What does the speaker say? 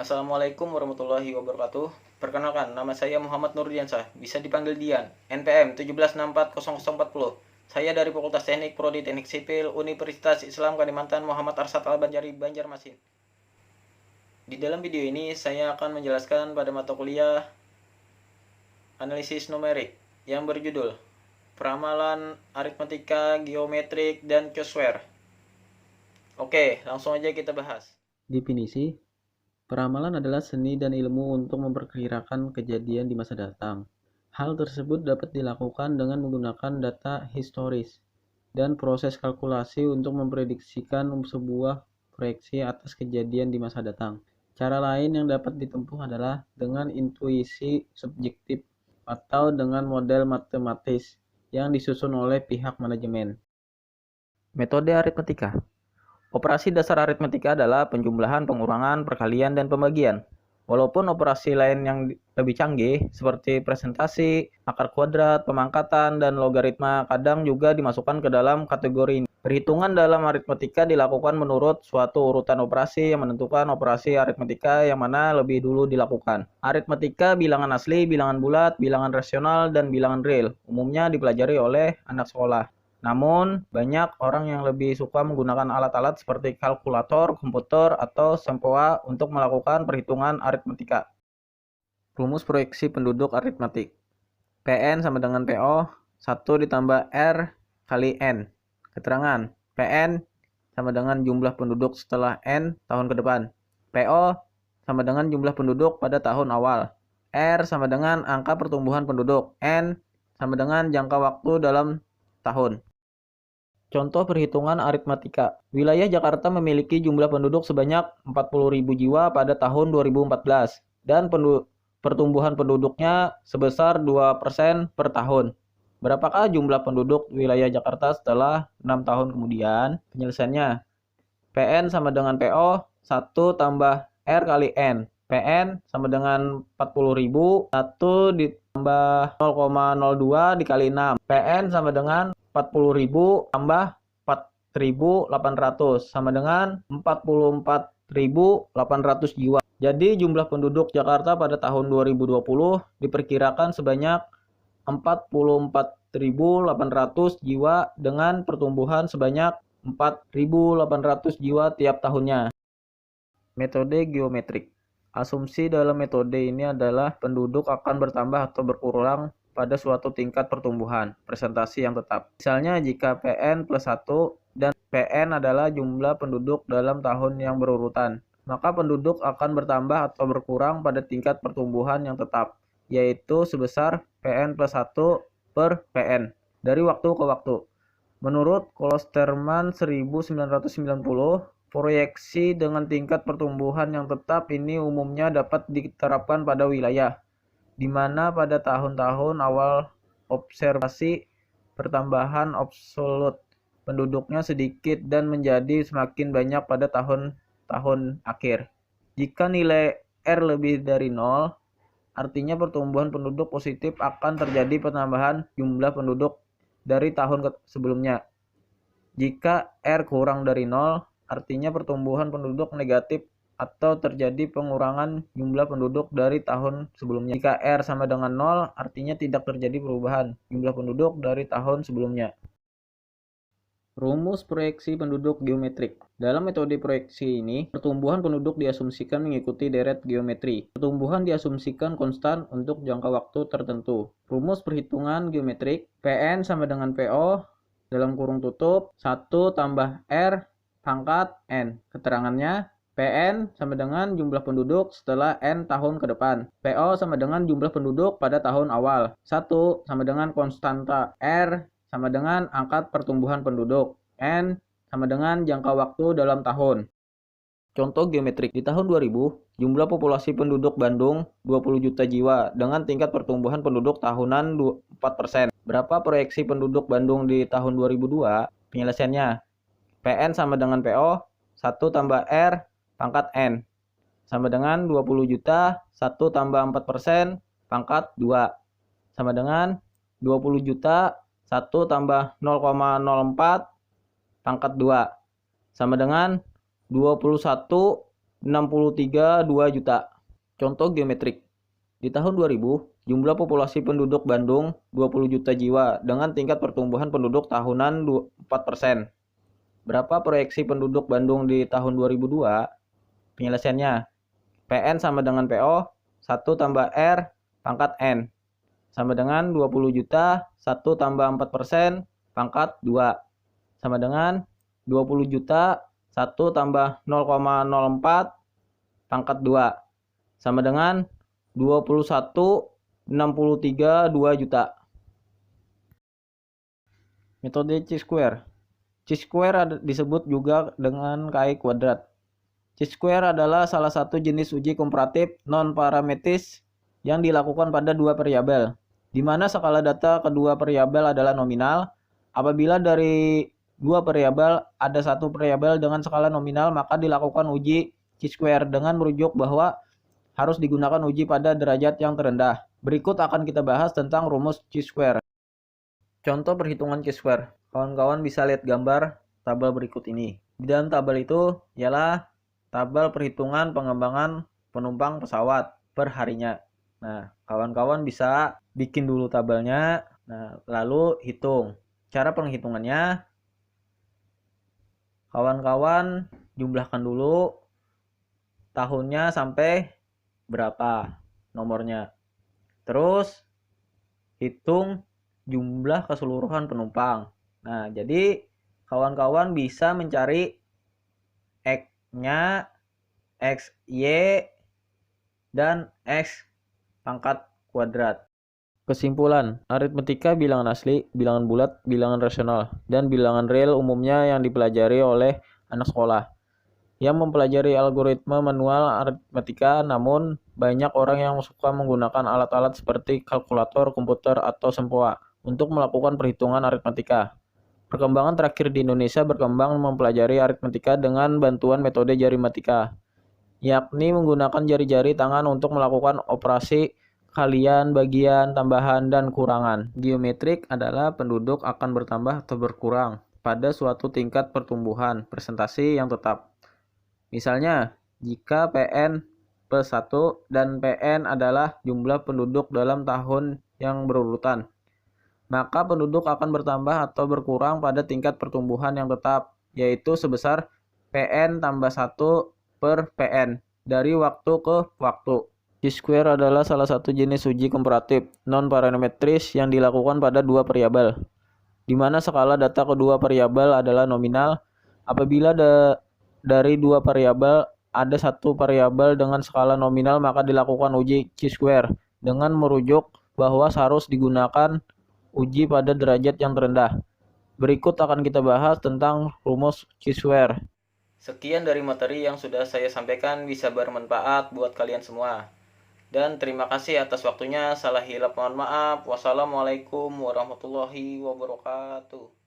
Assalamualaikum warahmatullahi wabarakatuh. Perkenalkan, nama saya Muhammad Nurdiansyah, bisa dipanggil Dian. NPM 17640040. Saya dari Fakultas Teknik Prodi Teknik Sipil Universitas Islam Kalimantan Muhammad Arsad Al-Banjari, Banjarmasin. Di dalam video ini saya akan menjelaskan pada mata kuliah analisis numerik yang berjudul Peramalan Aritmetika, Geometrik, dan Courseware. Oke, langsung aja kita bahas. Definisi: peramalan adalah seni dan ilmu untuk memperkirakan kejadian di masa datang. Hal tersebut dapat dilakukan dengan menggunakan data historis dan proses kalkulasi untuk memprediksikan sebuah proyeksi atas kejadian di masa datang. Cara lain yang dapat ditempuh adalah dengan intuisi subjektif atau dengan model matematis yang disusun oleh pihak manajemen. Metode aritmetika. Operasi dasar aritmetika adalah penjumlahan, pengurangan, perkalian, dan pembagian. Walaupun operasi lain yang lebih canggih seperti presentasi, akar kuadrat, pemangkatan, dan logaritma kadang juga dimasukkan ke dalam kategori ini. Perhitungan dalam aritmetika dilakukan menurut suatu urutan operasi yang menentukan operasi aritmetika yang mana lebih dulu dilakukan. Aritmetika bilangan asli, bilangan bulat, bilangan rasional, dan bilangan real umumnya dipelajari oleh anak sekolah. Namun, banyak orang yang lebih suka menggunakan alat-alat seperti kalkulator, komputer, atau sempoa untuk melakukan perhitungan aritmetika. Rumus proyeksi penduduk aritmetik. PN sama dengan PO, 1 ditambah R kali N. Keterangan, PN sama dengan jumlah penduduk setelah N tahun ke depan. PO sama dengan jumlah penduduk pada tahun awal. R sama dengan angka pertumbuhan penduduk. N sama dengan jangka waktu dalam tahun. Contoh perhitungan aritmetika. Wilayah Jakarta memiliki jumlah penduduk sebanyak 40.000 jiwa pada tahun 2014 dan pertumbuhan penduduknya sebesar 2% per tahun. Berapakah jumlah penduduk wilayah Jakarta setelah 6 tahun kemudian? Penyelesaiannya, PN sama dengan PO, 1 tambah R kali N. PN sama dengan 40.000, 1 ditambah 0,02 dikali 6. PN sama dengan 40.000 tambah 4.800 sama dengan 44.800 jiwa. Jadi jumlah penduduk Jakarta pada tahun 2020 diperkirakan sebanyak 44.800 jiwa dengan pertumbuhan sebanyak 4.800 jiwa tiap tahunnya. Metode geometrik. Asumsi dalam metode ini adalah penduduk akan bertambah atau berkurang pada suatu tingkat pertumbuhan presentasi yang tetap. Misalnya jika PN plus 1 dan PN adalah jumlah penduduk dalam tahun yang berurutan, maka penduduk akan bertambah atau berkurang pada tingkat pertumbuhan yang tetap, yaitu sebesar PN plus 1 per PN dari waktu ke waktu. Menurut Klosterman 1990, proyeksi dengan tingkat pertumbuhan yang tetap ini umumnya dapat diterapkan pada wilayah, di mana pada tahun-tahun awal observasi pertambahan absolut penduduknya sedikit dan menjadi semakin banyak pada tahun-tahun akhir. Jika nilai R lebih dari 0, artinya pertumbuhan penduduk positif akan terjadi penambahan jumlah penduduk dari tahun sebelumnya. Jika R kurang dari 0, artinya pertumbuhan penduduk negatif atau terjadi pengurangan jumlah penduduk dari tahun sebelumnya. Jika R sama dengan 0, artinya tidak terjadi perubahan jumlah penduduk dari tahun sebelumnya. Rumus proyeksi penduduk geometrik. Dalam metode proyeksi ini, pertumbuhan penduduk diasumsikan mengikuti deret geometri. Pertumbuhan diasumsikan konstan untuk jangka waktu tertentu. Rumus perhitungan geometrik, PN sama dengan PO dalam kurung tutup 1 tambah R pangkat N. Keterangannya, PN sama dengan jumlah penduduk setelah N tahun ke depan. PO sama dengan jumlah penduduk pada tahun awal. 1 sama dengan konstanta R sama dengan angka pertumbuhan penduduk. N sama dengan jangka waktu dalam tahun. Contoh geometrik. Di tahun 2000, jumlah populasi penduduk Bandung 20 juta jiwa dengan tingkat pertumbuhan penduduk tahunan 4%. Berapa proyeksi penduduk Bandung di tahun 2002? Penyelesaiannya, PN sama dengan PO, 1 tambah R pangkat N. Sama dengan 20 juta, 1 tambah 4% pangkat 2. Sama dengan 20 juta, 1 tambah 0,04 pangkat 2. Sama dengan 21 63,2 juta. Contoh geometrik. Di tahun 2000, jumlah populasi penduduk Bandung 20 juta jiwa dengan tingkat pertumbuhan penduduk tahunan 4%. Berapa proyeksi penduduk Bandung di tahun 2002? Penyelesaiannya, PN sama dengan PO, 1 tambah R pangkat N. Sama dengan 20 juta, 1 tambah 4% pangkat 2. Sama dengan 20 juta, 1 tambah 0,04 pangkat 2. Sama dengan 21,63,2 juta. Metode chi-square. Chi-square disebut juga dengan KI kuadrat. Chi-square adalah salah satu jenis uji komparatif non-parametris yang dilakukan pada dua variabel, di mana skala data kedua variabel adalah nominal. Apabila dari dua variabel ada satu variabel dengan skala nominal, maka dilakukan uji chi-square dengan merujuk bahwa harus digunakan uji pada derajat yang terendah. Berikut akan kita bahas tentang rumus chi-square. Contoh perhitungan chi-square. Kawan-kawan bisa lihat gambar tabel berikut ini. Di dalam tabel itu ialah tabel perhitungan pengembangan penumpang pesawat per harinya. Nah, kawan-kawan bisa bikin dulu tabelnya, lalu hitung. Cara penghitungannya, kawan-kawan jumlahkan dulu tahunnya sampai berapa nomornya. Terus hitung jumlah keseluruhan penumpang. Nah, jadi kawan-kawan bisa mencari X-nya, X, Y, dan X pangkat kuadrat. Kesimpulan, aritmetika bilangan asli, bilangan bulat, bilangan rasional, dan bilangan real umumnya yang dipelajari oleh anak sekolah yang mempelajari algoritma manual aritmetika, namun banyak orang yang suka menggunakan alat-alat seperti kalkulator, komputer, atau sempoa untuk melakukan perhitungan aritmetika. Perkembangan terakhir di Indonesia berkembang mempelajari aritmetika dengan bantuan metode jari matika, yakni menggunakan jari-jari tangan untuk melakukan operasi kalian, bagian, tambahan, dan kurangan. Geometrik adalah penduduk akan bertambah atau berkurang pada suatu tingkat pertumbuhan presentasi yang tetap. Misalnya, jika PN plus 1 dan PN adalah jumlah penduduk dalam tahun yang berurutan, maka penduduk akan bertambah atau berkurang pada tingkat pertumbuhan yang tetap, yaitu sebesar PN tambah 1 per PN dari waktu ke waktu. Chi-square adalah salah satu jenis uji komparatif non-parametris yang dilakukan pada dua variabel, di mana skala data kedua variabel adalah nominal. Apabila dari dua variabel ada satu variabel dengan skala nominal, maka dilakukan uji chi-square dengan merujuk bahwa harus digunakan uji pada derajat yang terendah. Berikut akan kita bahas tentang rumus chi-square. Sekian dari materi yang sudah saya sampaikan, bisa bermanfaat buat kalian semua. Dan terima kasih atas waktunya. Salah hilap mohon maaf. Wassalamualaikum warahmatullahi wabarakatuh.